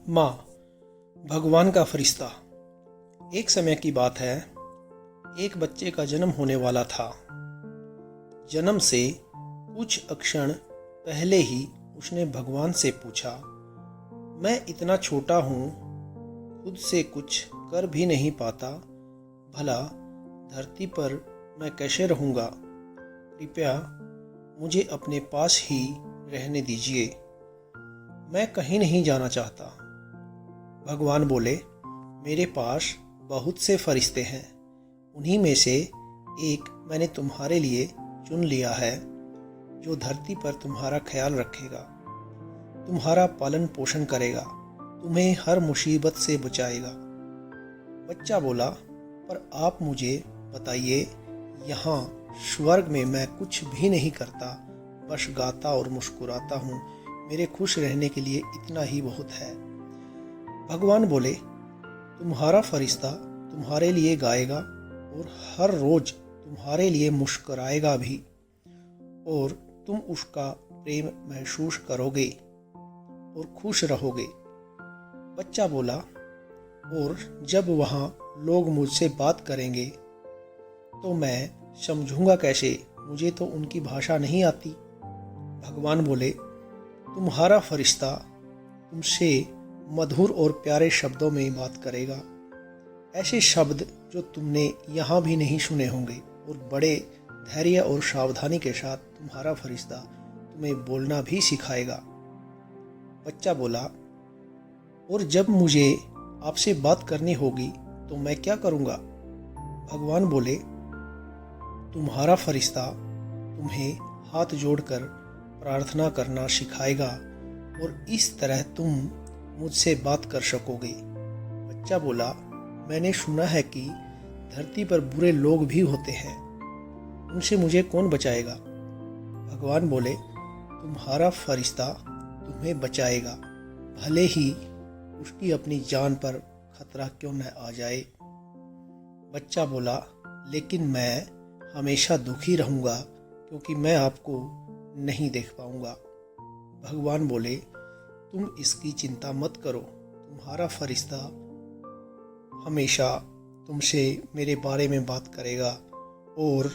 माँ, भगवान का फरिश्ता। एक समय की बात है, एक बच्चे का जन्म होने वाला था। जन्म से कुछ क्षण पहले ही उसने भगवान से पूछा, मैं इतना छोटा हूँ, खुद से कुछ कर भी नहीं पाता, भला धरती पर मैं कैसे रहूँगा? कृपया मुझे अपने पास ही रहने दीजिए, मैं कहीं नहीं जाना चाहता। भगवान बोले, मेरे पास बहुत से फरिश्ते हैं, उन्हीं में से एक मैंने तुम्हारे लिए चुन लिया है, जो धरती पर तुम्हारा ख्याल रखेगा, तुम्हारा पालन पोषण करेगा, तुम्हें हर मुसीबत से बचाएगा। बच्चा बोला, पर आप मुझे बताइए, यहाँ स्वर्ग में मैं कुछ भी नहीं करता, बस गाता और मुस्कुराता हूँ, मेरे खुश रहने के लिए इतना ही बहुत है। भगवान बोले, तुम्हारा फरिश्ता तुम्हारे लिए गाएगा और हर रोज तुम्हारे लिए मुस्कुराएगा भी, और तुम उसका प्रेम महसूस करोगे और खुश रहोगे। बच्चा बोला, और जब वहाँ लोग मुझसे बात करेंगे तो मैं समझूंगा कैसे? मुझे तो उनकी भाषा नहीं आती। भगवान बोले, तुम्हारा फरिश्ता तुमसे मधुर और प्यारे शब्दों में बात करेगा, ऐसे शब्द जो तुमने यहाँ भी नहीं सुने होंगे, और बड़े धैर्य और सावधानी के साथ तुम्हारा फरिश्ता तुम्हें बोलना भी सिखाएगा। बच्चा बोला, और जब मुझे आपसे बात करनी होगी तो मैं क्या करूँगा? भगवान बोले, तुम्हारा फरिश्ता तुम्हें हाथ जोड़कर प्रार्थना करना सिखाएगा, और इस तरह तुम मुझसे बात कर सकोगे। बच्चा बोला, मैंने सुना है कि धरती पर बुरे लोग भी होते हैं, उनसे मुझे कौन बचाएगा? भगवान बोले, तुम्हारा फरिश्ता तुम्हें बचाएगा, भले ही उसकी अपनी जान पर खतरा क्यों न आ जाए। बच्चा बोला, लेकिन मैं हमेशा दुखी रहूँगा, क्योंकि मैं आपको नहीं देख पाऊँगा। भगवान बोले, तुम इसकी चिंता मत करो, तुम्हारा फरिश्ता हमेशा तुमसे मेरे बारे में बात करेगा, और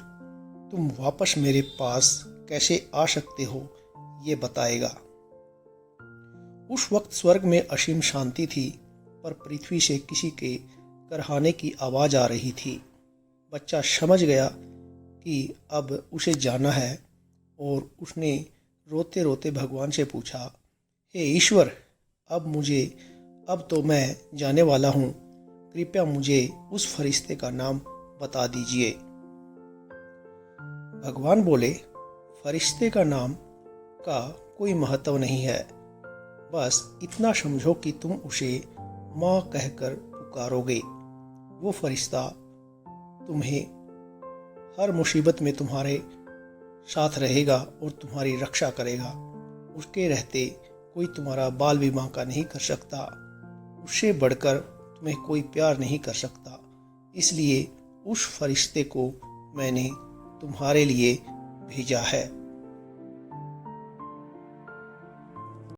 तुम वापस मेरे पास कैसे आ सकते हो ये बताएगा। उस वक्त स्वर्ग में असीम शांति थी, पर पृथ्वी से किसी के करहाने की आवाज़ आ रही थी। बच्चा समझ गया कि अब उसे जाना है, और उसने रोते रोते भगवान से पूछा, हे ईश्वर, अब तो मैं जाने वाला हूँ, कृपया मुझे उस फरिश्ते का नाम बता दीजिए। भगवान बोले, फरिश्ते का नाम का कोई महत्व नहीं है, बस इतना समझो कि तुम उसे माँ कहकर पुकारोगे। वो फरिश्ता तुम्हें हर मुसीबत में तुम्हारे साथ रहेगा और तुम्हारी रक्षा करेगा। उसके रहते कोई तुम्हारा बाल विवाह का नहीं कर सकता, उससे बढ़कर तुम्हें कोई प्यार नहीं कर सकता, इसलिए उस फरिश्ते को मैंने तुम्हारे लिए भेजा है।